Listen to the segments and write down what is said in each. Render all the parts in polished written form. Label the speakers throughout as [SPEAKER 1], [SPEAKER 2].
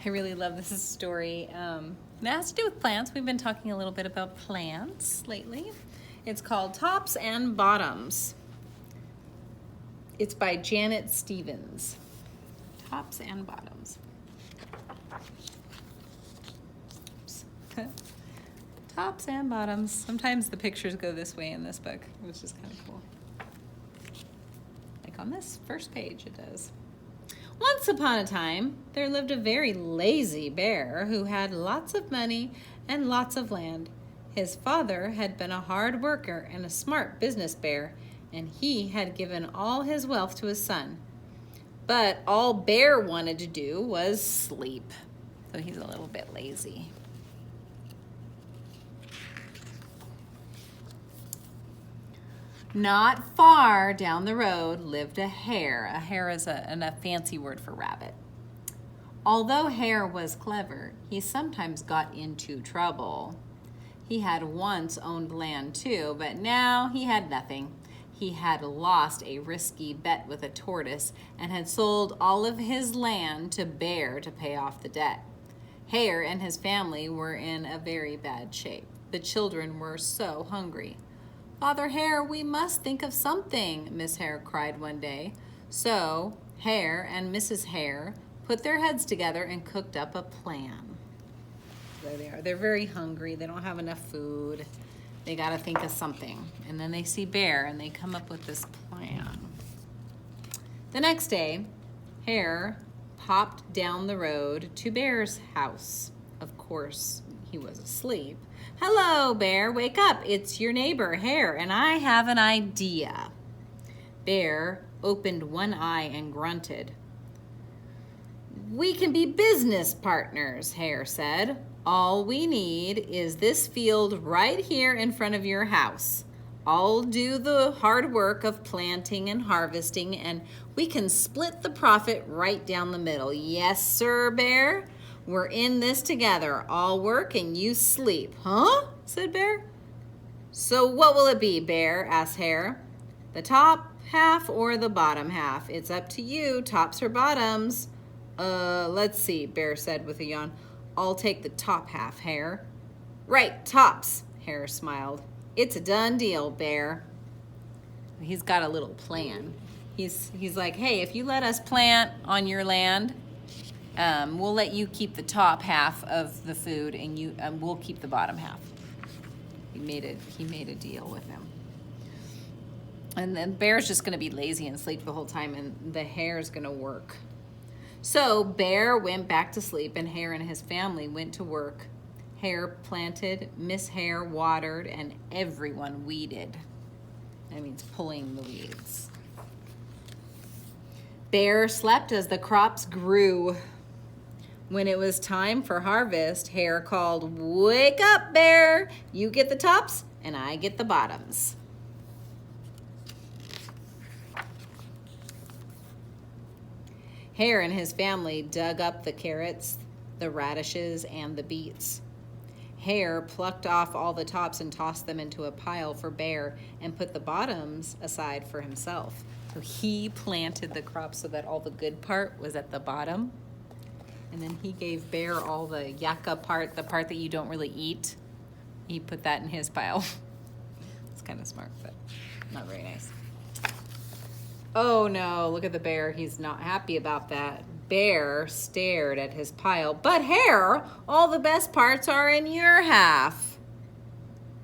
[SPEAKER 1] I really love this story. It has to do with plants. We've been talking a little bit about plants lately. It's called Tops and Bottoms. It's by Janet Stevens. Tops and Bottoms. Oops. Tops and bottoms. Sometimes the pictures go this way in this book, which is kind of cool. Like on this first page, it does. Once upon a time, there lived a very lazy bear who had lots of money and lots of land. His father had been a hard worker and a smart business bear, and he had given all his wealth to his son. But all Bear wanted to do was sleep, so he's a little bit lazy. Not far down the road lived a hare. A hare is a fancy word for rabbit. Although Hare was clever, he sometimes got into trouble. He had once owned land too, but now he had nothing. He had lost a risky bet with a tortoise and had sold all of his land to Bear to pay off the debt. Hare and his family were in a very bad shape. The children were so hungry. "Father Hare, we must think of something," Miss Hare cried one day. So Hare and Mrs. Hare put their heads together and cooked up a plan. There they are. They're very hungry. They don't have enough food. They got to think of something. And then they see Bear and they come up with this plan. The next day, Hare popped down the road to Bear's house. Of course, he was asleep. "Hello, Bear, wake up. It's your neighbor, Hare, and I have an idea." Bear opened one eye and grunted. "We can be business partners," Hare said. "All we need is this field right here in front of your house. I'll do the hard work of planting and harvesting, and we can split the profit right down the middle. Yes, sir, Bear. We're in this together. I'll work and you sleep." "Huh?" said Bear. "So what will it be, Bear?" asked Hare. "The top half or the bottom half? It's up to you, tops or bottoms." Let's see," Bear said with a yawn. "I'll take the top half, Hare." "Right, tops," Hare smiled. "It's a done deal, Bear." He's got a little plan. He's like, "Hey, if you let us plant on your land, we'll let you keep the top half of the food, and we'll keep the bottom half." He made a deal with him. And then Bear's just going to be lazy and sleep the whole time, and the Hare's going to work. So Bear went back to sleep, and Hare and his family went to work. Hare planted, Miss Hare watered, and everyone weeded. That means pulling the weeds. Bear slept as the crops grew. When it was time for harvest, Hare called, "Wake up, Bear! You get the tops, and I get the bottoms." Hare and his family dug up the carrots, the radishes, and the beets. Hare plucked off all the tops and tossed them into a pile for Bear and put the bottoms aside for himself. So he planted the crops so that all the good part was at the bottom. And then he gave Bear all the yucca part, the part that you don't really eat. He put that in his pile. It's kind of smart, but not very nice. Oh no, look at the bear. He's not happy about that. Bear stared at his pile. "But Hare, all the best parts are in your half."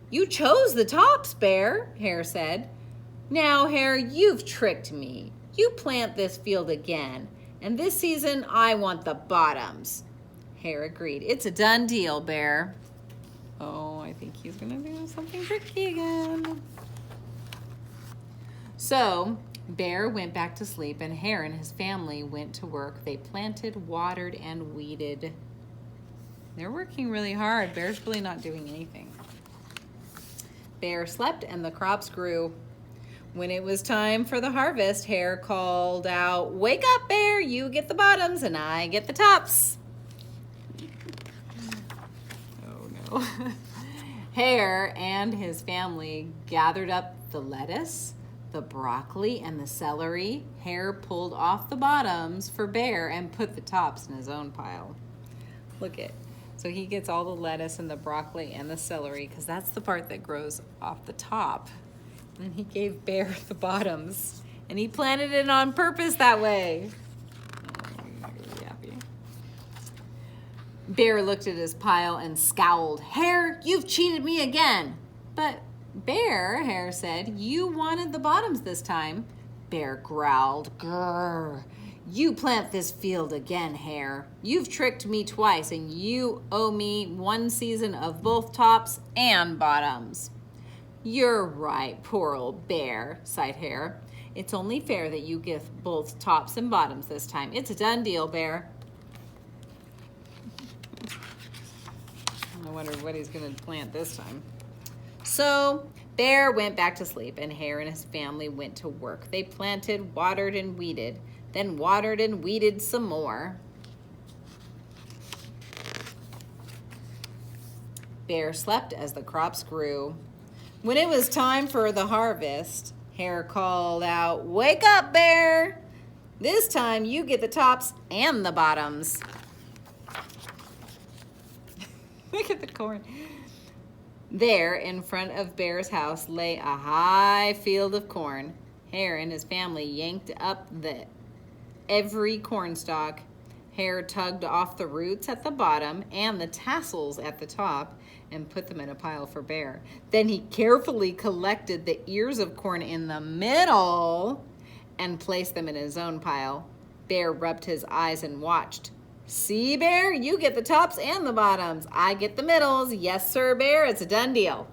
[SPEAKER 1] "You chose the tops, Bear," Hare said. "Now, Hare, you've tricked me. You plant this field again, and this season I want the bottoms." Hare agreed. "It's a done deal, Bear." Oh, I think he's gonna do something tricky again. So Bear went back to sleep, and Hare and his family went to work. They planted, watered, and weeded. They're working really hard. Bear's really not doing anything. Bear slept, and the crops grew. When it was time for the harvest, Hare called out, "Wake up, Bear! You get the bottoms, and I get the tops." Oh no. Hare and his family gathered up the lettuce, the broccoli, and the celery. Hare pulled off the bottoms for Bear and put the tops in his own pile. Look at. So he gets all the lettuce and the broccoli and the celery because that's the part that grows off the top. And he gave Bear the bottoms. And he planted it on purpose that way. Oh, I'm not gonna be happy. Bear looked at his pile and scowled. Hare, you've cheated me again. But Bear, Hare said, you wanted the bottoms this time. Bear growled. Grrr. You plant this field again, Hare. You've tricked me twice, and you owe me one season of both tops and bottoms. You're right, poor old Bear, sighed Hare. It's only fair that you give both tops and bottoms this time. It's a done deal, Bear. I wonder what he's going to plant this time. So Bear went back to sleep, and Hare and his family went to work. They planted, watered, and weeded, then watered and weeded some more. Bear slept as the crops grew. When it was time for the harvest, Hare called out, "Wake up, Bear! This time you get the tops and the bottoms." Look at the corn. There, in front of Bear's house, lay a high field of corn. Hare and his family yanked up every cornstalk. Hare tugged off the roots at the bottom and the tassels at the top and put them in a pile for Bear. Then he carefully collected the ears of corn in the middle and placed them in his own pile. Bear rubbed his eyes and watched. See, Bear, you get the tops and the bottoms. I get the middles. Yes, sir, Bear, it's a done deal.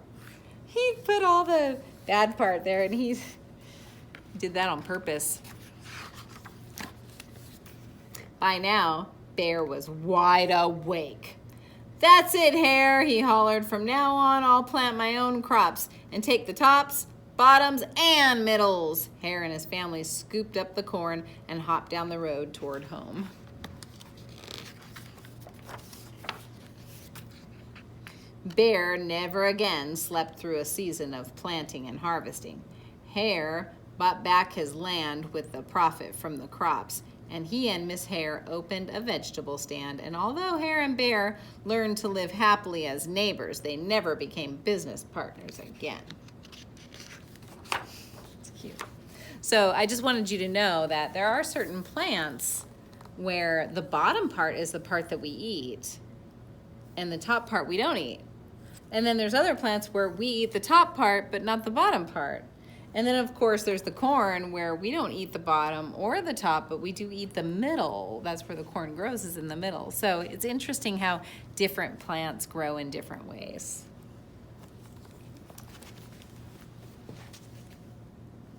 [SPEAKER 1] He put all the bad part there, and he did that on purpose. By now, Bear was wide awake. That's it, Hare, he hollered. From now on, I'll plant my own crops and take the tops, bottoms, and middles. Hare and his family scooped up the corn and hopped down the road toward home. Bear never again slept through a season of planting and harvesting. Hare bought back his land with the profit from the crops, and he and Miss Hare opened a vegetable stand. And although Hare and Bear learned to live happily as neighbors, they never became business partners again. It's cute. So I just wanted you to know that there are certain plants where the bottom part is the part that we eat, and the top part we don't eat. And then there's other plants where we eat the top part, but not the bottom part. And then, of course, there's the corn where we don't eat the bottom or the top, but we do eat the middle. That's where the corn grows, is in the middle. So it's interesting how different plants grow in different ways.